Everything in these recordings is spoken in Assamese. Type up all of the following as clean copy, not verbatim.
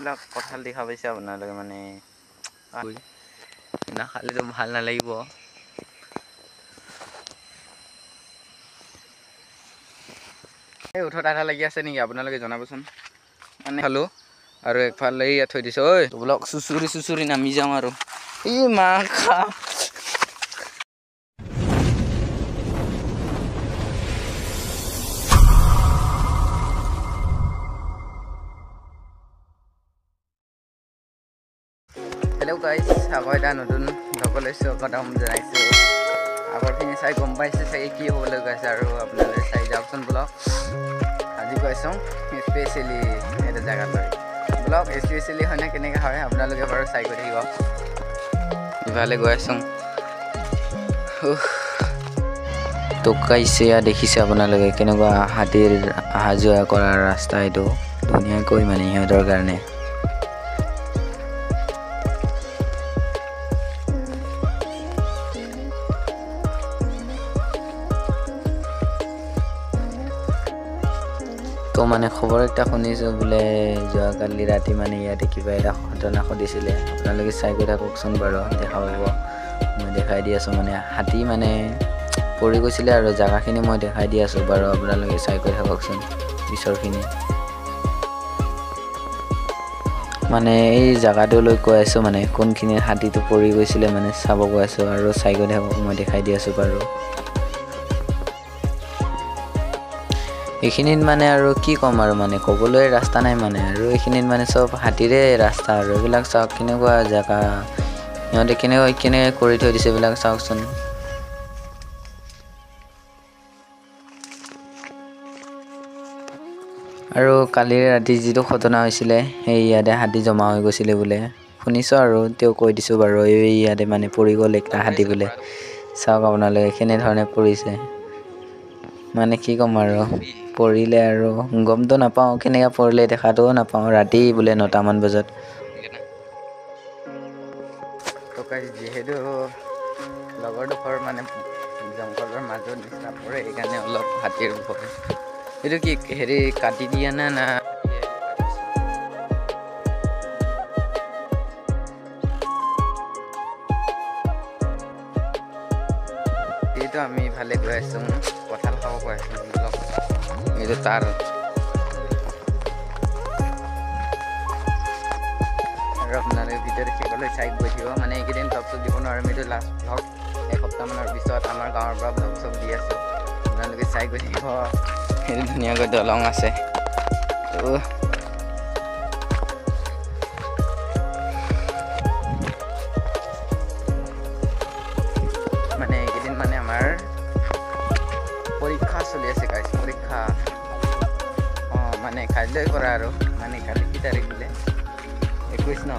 এইবিলাক কঁঠাল দেখা পাইছে আপোনালোকে মানে নাখালেতো ভাল নালাগিব। এই ওঠত আধা লাগি আছে নেকি আপোনালোকে জনাবচোন। মানে খালো আৰু একফালে ইয়াত থৈ দিছে। ঐ বোলক চুচুৰি নামি যাওঁ আৰু ই মা খা হেল্ল' গাইজ, আকৌ এটা নতুন ভ্লগলৈ স্বাগতম জনাইছোঁ। আগৰখিনি চাই গম পাইছে চাগে কি হ'বলৈ গৈছে আৰু আপোনালোকে চাই যাওকচোন ব্লগ। আজি গৈছোঁ স্পেচিয়েলি এটা জেগালৈ। ব্লগ স্পেচিয়েলি হয়নে কেনেকৈ হয় আপোনালোকে বাৰু চাই গৈ থাকিব। ইফালে গৈ আছোঁ টকাইছে দেখিছে আপোনালোকে কেনেকুৱা হাতীৰ অহা যোৱা কৰাৰ ৰাস্তা। এইটো ধুনীয়াকৈ মানে সিহঁতৰ কাৰণে তো মানে খবৰ এটা শুনিছোঁ বোলে যোৱাকালি ৰাতি মানে ইয়াতে কিবা এটা ঘটনা ঘটিছিলে। আপোনালোকে চাই গৈ থাককচোন বাৰু, দেখা পাব। মই দেখাই দি আছোঁ মানে হাতী মানে পৰি গৈছিলে আৰু জেগাখিনি মই দেখাই দি আছোঁ বাৰু, আপোনালোকে চাই গৈ থাককচোন পিছৰখিনি। মানে এই জেগাটোলৈ কৈ আছোঁ মানে কোনখিনিত হাতীটো পৰি গৈছিলে মানে চাব গৈ আছোঁ আৰু চাই গৈ থাকক, মই দেখাই দি আছোঁ বাৰু। এইখিনিত মানে আৰু কি ক'ম আৰু মানে ক'বলৈ ৰাস্তা নাই মানে আৰু এইখিনিত মানে চব হাতীৰে ৰাস্তা আৰু এইবিলাক চাওক কেনেকুৱা জেগা, সিহঁতে কেনেকৈ কৰি থৈ দিছে এইবিলাক চাওকচোন। আৰু কালি ৰাতি যিটো ঘটনা হৈছিলে সেই ইয়াতে হাতী জমা হৈ গৈছিলে বোলে শুনিছোঁ আৰু তেওঁ কৈ দিছোঁ বাৰু। এই ইয়াতে মানে পৰি গ'ল একটা হাতী বোলে। চাওক আপোনালোকে কেনেধৰণে পৰিছে, মানে কি ক'ম আৰু পৰিলে আৰু গমটো নাপাওঁ কেনেকৈ পৰিলে, দেখাটোও নাপাওঁ। ৰাতি বোলে 9টামান বজাত। যিহেতু লগৰডোখৰ মানে জংঘলৰ মাজত নিচিনা পৰে, সেইকাৰণে অলপ হাতীৰ ভয়। এইটো কি হেৰি কাটি দিয়া না এইটো আমি ইফালে গৈ আছোঁ, কঁঠাল খাব গৈ আছোঁ। এইটো তাৰ আৰু আপোনালোকে ভিডিঅ'টো শেষলৈ চাই গৈ থাকিব। মানে এইকেইদিন ভ্লগ চব দিব নোৱাৰিম, এইটো লাষ্ট ভ্লগ। এসপ্তাহমানৰ পিছত আমাৰ গাঁৱৰ পৰা ভ্লগ চব দি আছোঁ, আপোনালোকে চাই গৈ থাকিব। সেইটো ধুনীয়াকৈ দলং আছে তো মানে এইকেইদিন মানে আমাৰ পৰীক্ষা চলি আছে গাইছ, পৰীক্ষা মানে কাইলৈ কৰা আৰু মানে কালি কি তাৰিখ বোলে 21 ন?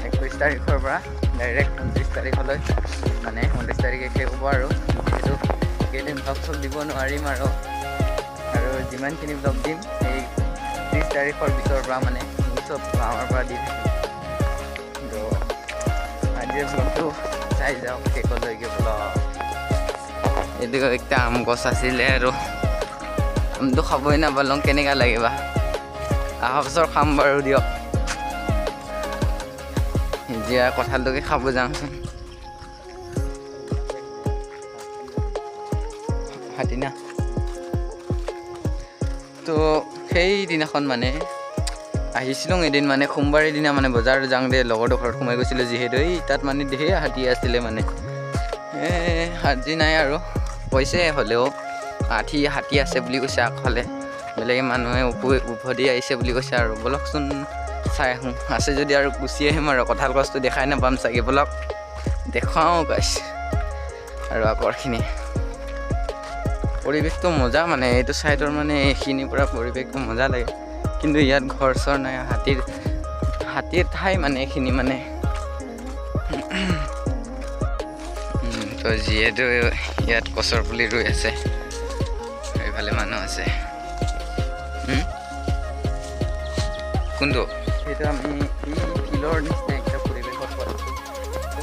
21 তাৰিখৰ পৰা ডাইৰেক্ট 29 তাৰিখলৈ মানে 29 তাৰিখে শেষ হ'ব আৰু সেইটো কেইদিন ভ্লগ চব দিব নোৱাৰিম আৰু যিমানখিনি ভ্লগ দিম সেই 30 তাৰিখৰ পিছৰ পৰা মানে চব গাঁৱৰ পৰা দি থাকিম। তো আজিৰ ভ্লগটো চাই যাওক শেষলৈকে ব্লগ। এইটো একটা আম গছ আছিলে আৰু আমটো খাবই নাপালোঁ, কেনেকুৱা লাগিব। অহা বছৰ খাম বাৰু দিয়ক। এতিয়া কঁঠালটোকে খাব যাওঁচোন। হাতীনা তো সেইদিনাখন মানে আহিছিলোঁ এদিন মানে সোমবাৰৰ দিনা মানে বজাৰ যাওঁতে লগৰটোৰ ঘৰত সোমাই গৈছিলোঁ, যিহেতু এই তাত মানে ধেৰ হাতী আছিলে মানে হাতী নাই আৰু কৈছে হ'লেও হাতী আছে বুলি কৈছে। আগফালে বেলেগে মানুহে উভতি আহিছে বুলি কৈছে আৰু বলকচোন চাই আহোঁ। আছে যদি আৰু গুচি আহিম আৰু কঁঠাল গছটো দেখাই নাপাম চাগে। বলক দেখাওঁ গাইছ। আৰু আগৰখিনি পৰিৱেশটো মজা, মানে এইটো ছাইডৰ মানে এইখিনিৰ পৰা পৰিৱেশটো মজা লাগে। কিন্তু ইয়াত ঘৰ চৰ নাই, হাতীৰ ঠাই মানে এইখিনি মানে তো যিহেতু ইয়াত গছৰ পুলি ৰুই আছে, এইফালে মানুহ আছে। কোনটো সেইটো আমি এই ফিল্ডৰ নিচিনা একটা পৰিৱেশত পালোঁ।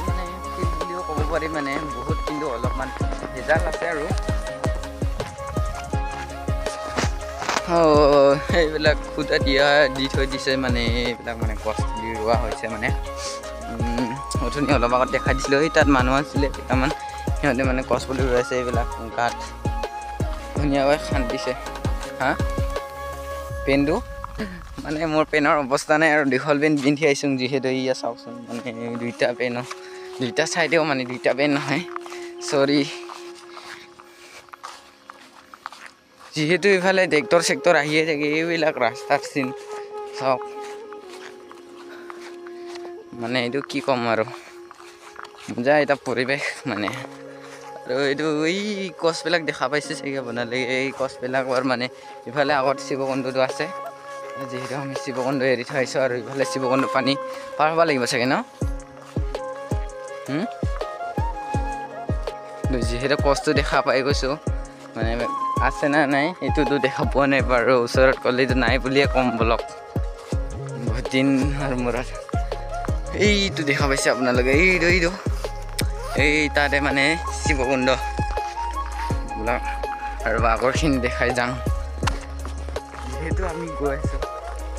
মানে ফিল্ড বুলিও ক'ব পাৰি, মানে বহুত কিন্তু অলপমান ভেজাল আছে আৰু এইবিলাক খুটা দি থৈ দিছে মানে এইবিলাক মানে গছ পুলি ৰোৱা হৈছে মানে অথনি অলপ আগত দেখাই দিছিলোঁ এই তাত মানুহ আছিলে কেইটামান সিহঁতে মানে গছ পুলি ৰোৱাইছে এইবিলাক গাঁত ধুনীয়াকৈ খান্দিছে হা পেনটো মানে মোৰ পেনৰ অৱস্থা নাই আৰু দীঘল পেন পিন্ধি আহিছোঁ যিহেতু ইয়া চাওকচোন মানে দুইটা চাইডেও মানে দুইটা পেন নহয় চৰি যিহেতু ইফালে ট্ৰেক্টৰ চেক্টৰ আহিয়ে থাকে এইবিলাক ৰাস্তাৰ চিন চাওক মানে এইটো কি ক'ম আৰু মজা এটা পৰিৱেশ মানে আৰু এইটো এই গছবিলাক দেখা পাইছে চাগে আপোনালোকে এই গছবিলাকৰ মানে ইফালে আগত শিৱকুণ্ডটো আছে যিহেতু আমি শিৱকুণ্ড এৰি থৈ আহিছোঁ আৰু ইফালে শিৱকুণ্ড পানী পাৰ হ'ব লাগিব চাগে ন যিহেতু কষ্ট দেখা পাই গৈছোঁ মানে আছে না নাই এইটোতো দেখা পোৱা নাই বাৰু ওচৰত ক'লেতো নাই বুলিয়ে ক'ম বলক বহুত দিনৰ মূৰত এইটো দেখা পাইছে আপোনালোকে এইটো এই তাতে মানে শিৱকুণ্ড বিলাক আৰু আগৰখিনি দেখাই যাওঁ যিহেতু আমি গৈ আছোঁ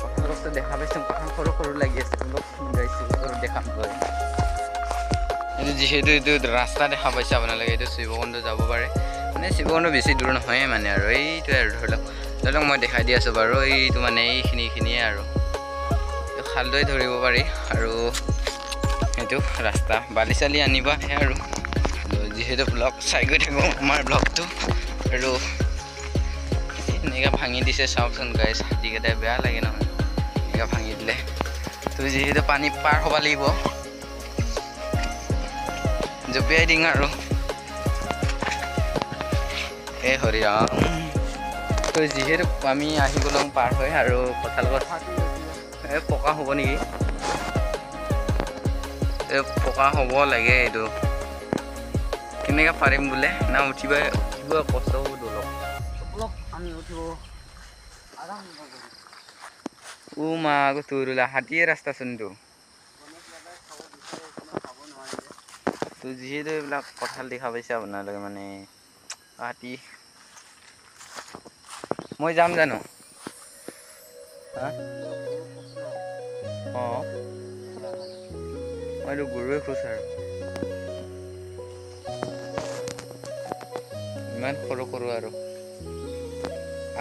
পাহাৰ দেখা পাইছোঁ পাহাৰ সৰু লাগি আছে অলপ ওচৰত দেখাম গৈ এইটো যিহেতু এইটো ৰাস্তা দেখা পাইছে আপোনালোকে এইটো শিৱকুণ্ড যাব পাৰে মানে শিৱকুণ্ড বেছি দূৰ নহয় মানে আৰু এইটোৱে আৰু ধৰি লওক মই দেখাই দি আছোঁ বাৰু এইটো মানে এইখিনিয়ে আৰু খালদৈ ধৰিব পাৰি আৰু এইটো ৰাস্তা বালি চালি আনিব আহে আৰু যিহেতু ব্লগ চাই গৈ থাকোঁ আমাৰ ব্লগটো আৰু এনেকৈ ভাঙি দিছে চাওকচোন গাইছ হাতীকেইটাই বেয়া লাগে নহয় এনেকৈ ভাঙি দিলে তো যিহেতু পানী পাৰ হ'ব লাগিব জঁপিয়াই দিম আৰু এই হৰিৰাম তো যিহেতু আমি আহি গ'লোঁ পাৰ হৈ আৰু কঁঠাল গছ পকা হ'ব নেকি পকা হ'ব লাগে এইটো কেনেকৈ পাৰিম বোলে না উঠিব কষ্ট হ'ব অলপ আমি উঠিব মা আকৌ তোৰলা হাতীয়ে ৰাস্তাচোনটো তো যিহেতু এইবিলাক কঁঠাল দেখা পাইছে আপোনালোকে মানে হাতী মই যাম জানো অঁ মইতো গৰুৱে খোজ আৰু ইমান সৰু আৰু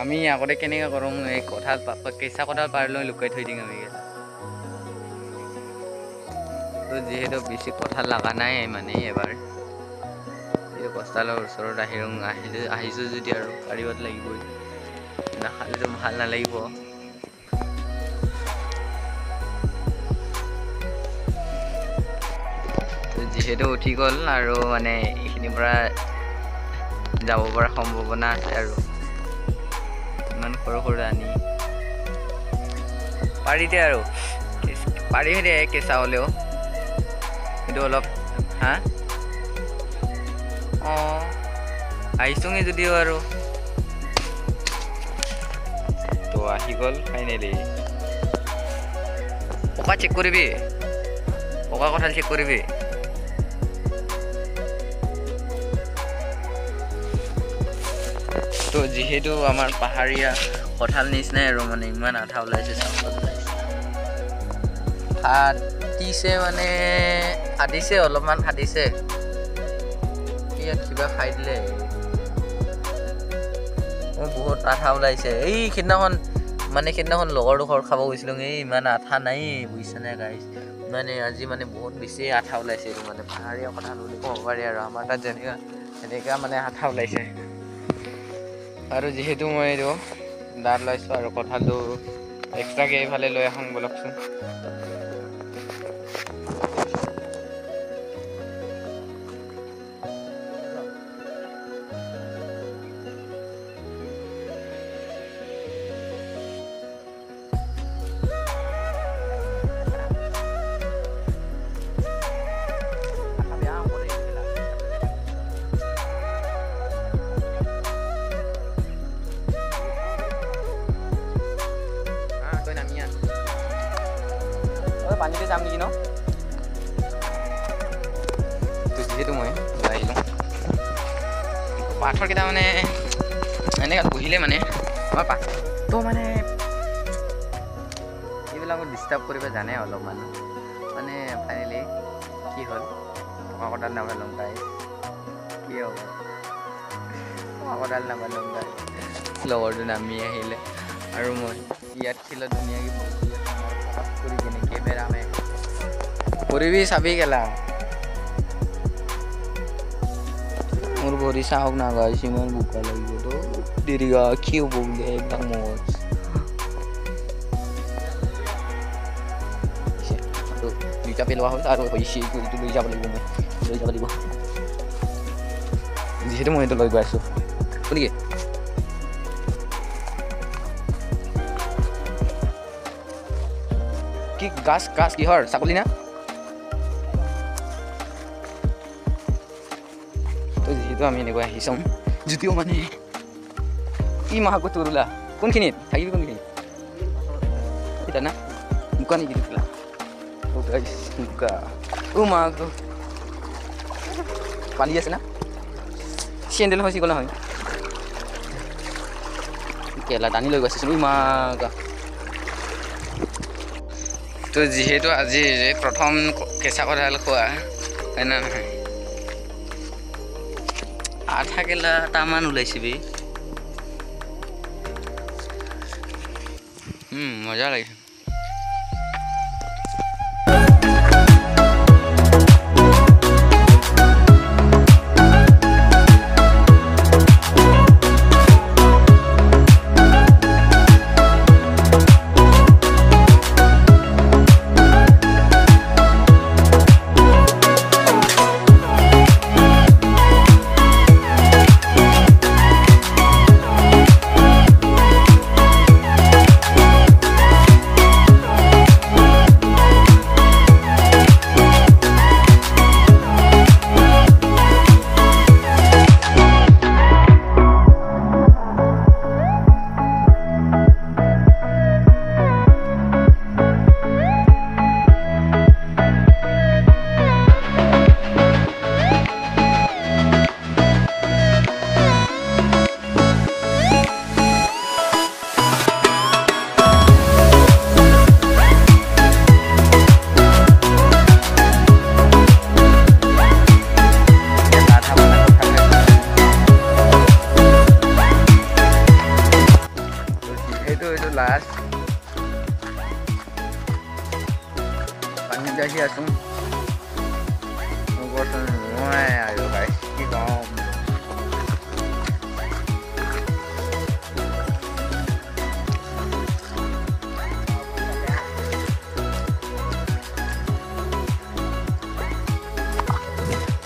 আমি আগতে কেনেকৈ কৰোঁ এই কঁঠাল কেঁচা কঁঠাল পাৰি লৈ লুকাই থৈ দিম আমি তো যিহেতু বেছি কঁঠাল লগা নাই মানে এবাৰ এই কঁঠালৰ ওচৰত আহিছোঁ যদি আৰু পাৰিবত লাগিবই নাখালেতো ভাল নালাগিব যিহেতু উঠি গ'ল আৰু মানে এইখিনিৰ পৰা যাব পৰা সম্ভাৱনা আছে আৰু ইমান সৰু আনি পাৰিতে আৰু পাৰি দে কেঁচা হ'লেও কিন্তু অলপ হা অঁ আহিছোঁগে যদিও আৰু তো আহি গ'ল ফাইনেলি পকা চেক কৰিবি পকা কঁঠাল চেক কৰিবি তো যিহেতু আমাৰ পাহাৰীয়া কঁঠাল নিচিনাই আৰু মানে ইমান আঠা ওলাইছে ফাটিছে অলপমান ফাটিছে ইয়াত কিবা খাই দিলে মোৰ বহুত আঠা ওলাইছে এই সেইদিনাখন লগৰটো ঘৰ খাব গৈছিলোঁ এই ইমান আঠা নাই বুজিছেনে গাইছ মানে আজি মানে বহুত বেছি আঠা ওলাইছে এইটো মানে পাহাৰীয়া কঁঠাল বুলি ক'ব পাৰি আৰু আমাৰ তাত যেনেকুৱা মানে আঠা ওলাইছে আৰু যিহেতু মই এইটো দাঁত লৈছোঁ আৰু কঁঠালটো এক্সট্ৰাকৈ এইফালে লৈ আহোঁ বলকচোন পানীতে যাম নেকি ন যিহেতু মই ওলাই আহিলোঁ পাথৰকেইটা মানে এনেকৈ বহিলে মানে আমাৰ তো মানে এইবিলাকত ডিষ্টাৰ্ব কৰিব জানে অলপমান মানে ফাইনেলি কি হ'ল পকা কঁঠাল নাপালোঁ তাই কি হ'ব পকা কঁঠাল নাপালোঁ তাই লগৰটো নামি আহিলে আৰু মই ইয়াত খিলত ধুনীয়াকৈ বহি কৰি কিনে কেমেৰা মে কৰিবি চাবি গেলা মোৰ ভৰি চাওক না গাইছ ইমান বোকা লাগিব তো দেৰিগা কি হ'ব বোলে একদম মজ দুইটা পেলোৱা হ'ল আৰু হৈছে এইটো লৈ যাব লাগিব মই লৈ যাব লাগিব যিহেতু মই এইটো লৈ গৈ আছোঁ শুনিকে কি গাছ গাছ কিহৰ ছাগলী না তো যিহেতু আমি এনেকৈ আহিছোঁ যদিও মানে কি মাহকো তোৰলা কোনখিনিত থাকিবি কোনখিনিত এতিয়া না বোকা নেকি তোলা বোকা মাক পালি আছে না চেণ্ডেল হৈছে গ'লে হয় কেলা টানি লৈ গৈছে মাকা তো যিহেতু আজি প্ৰথম কেঁচা কঁঠাল খোৱা হয় না নহয় আধা কেলাটামান ওলাইছিবি মজা লাগিছে লাষ্ট পানী দেখি আছোঁ মই আৰু ভাই কি কম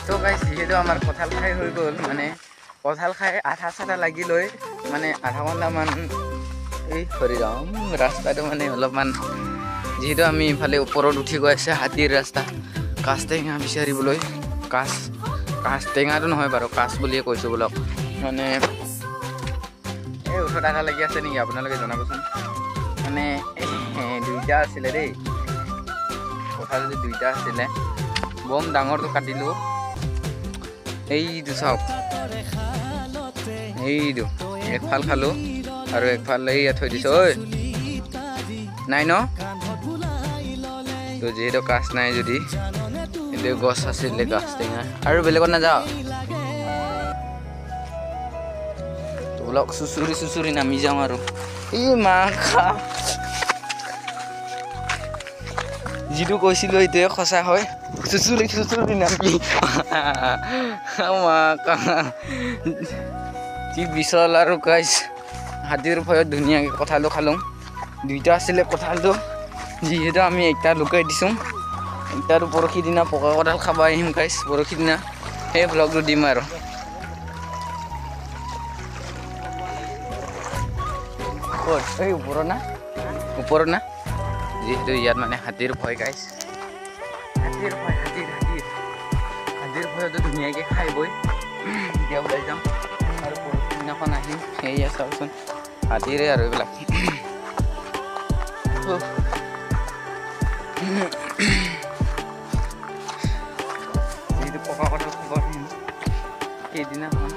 তো গাইছ যিহেতু আমাৰ কঁঠাল খাই হৈ গ'ল মানে কঁঠাল খাই আধা চাধা লাগি লৈ মানে আধা ঘণ্টামান এই হৰিৰাম ৰাস্তাটো মানে অলপমান যিহেতু আমি ইফালে ওপৰত উঠি গৈ আছে হাতীৰ ৰাস্তা কাছ টেঙা বিচাৰিবলৈ কাছ টেঙাটো নহয় বাৰু কাছ বুলিয়ে কৈছোঁ বোলক মানে এই ওচৰত আধা লাগি আছে নেকি আপোনালোকে জনাবচোন মানে দুইটা আছিলে দেই কঁঠাল যদি দুইটা আছিলে বম ডাঙৰটো কাটিলোঁ এইটো চাওক এইটো একফাল খালোঁ আৰু একফাল এইয়া থৈ দিছোঁ ঐ নাই ন তো যিহেতু কাছ নাই যদি কিন্তু গছ আছিলে গাছ টেঙা আৰু বেলেগত নাযাওঁ তো বোলক চুচুৰি নামি যাওঁ আৰু এই মা খা যিটো কৈছিলোঁ এইটোৱে সঁচা হয় চুচুৰি নামি মা কা কি বিচল আৰু গাইছ হাতীৰ ভয়ত ধুনীয়াকৈ কঁঠালটো খালোঁ দুইটা আছিলে কঁঠালটো যিহেতু আমি একটা লুকাই দিছোঁ এটাৰ পৰহি দিনা পকা কঁঠাল খাব আহিম গাইছ পৰহি দিনা সেই ব্লগটো দিম আৰু এই ওপৰত না যিহেতু ইয়াত মানে হাতীৰ ভয় গাইছ হাতীৰ ভয়তো ধুনীয়াকৈ খাই বৈ এতিয়া ওলাই যাম আৰু পৰহি দিনাখন আহিম সেয়া চাওকচোন হাতীৰে আৰু এইবিলাক যিহেতু পকা কঁঠাল খাব আহিম সেইদিনাখন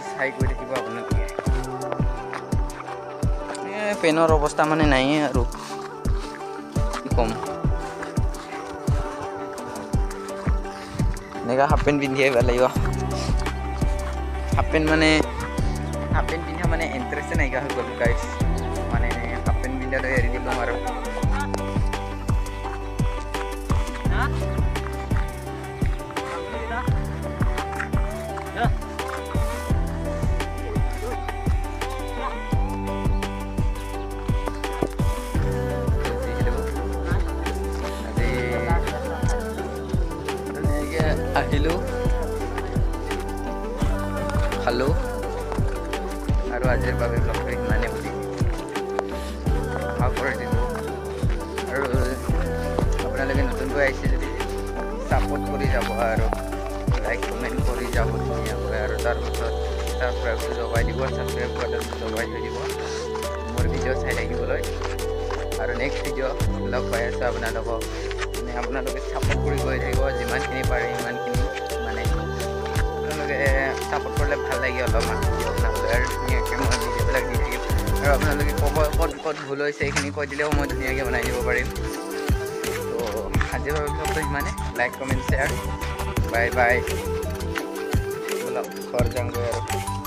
চাই গৈ থাকিব আপোনালোকে পেনৰ অৱস্থা মানে নাইয়ে আৰু কি ক'ম এনেকুৱা হাফ পেণ্ট পিন্ধি আহিব লাগিব হাফ পেণ্ট পিন্ধা মানে ইণ্টাৰেষ্টে নাইকিয়া হৈ গ'ল গাইছ মানে হাফ পেণ্ট পিন্ধাটো এৰি দিলোঁ আৰু আহিলোঁ খালোঁ আৰু আজিৰ বাবে ব্লগটো ইমানেই বুলি কৰি দিলোঁ আৰু আপোনালোকে নতুনকৈ আহিছে যদি ছাপোৰ্ট কৰি যাব আৰু লাইক কমেণ্ট কৰি যাব ধুনীয়াকৈ আৰু তাৰপাছত ছাবস্ক্ৰাইবটো দবাই দিব ছাবস্ক্ৰাইব বাটনটো দবাই থৈ দিব মোৰ ভিডিঅ' চাই থাকিবলৈ আৰু নেক্সট ভিডিঅ' লগ পাই আছোঁ আপোনালোকক মানে আপোনালোকে ছাপোৰ্ট কৰি গৈ থাকিব যিমানখিনি পাৰে সিমানখিনি মানে আপোনালোকে ছাপোৰ্ট কৰিলে ভাল লাগে অলপমান ভিডিঅ' বনাবলৈ আৰু ধুনীয়াকৈ মই ভিডিঅ'বিলাক দি থাকিম আৰু আপোনালোকে ক'ব ক'ত ভুল হৈছে এইখিনি কৈ দিলেও মই ধুনীয়াকৈ বনাই দিব পাৰিম তো আজিৰ ভিডিঅ'টো ইমানে like comment share bye bye ব'লক ঘৰ যাওঁগৈ আৰু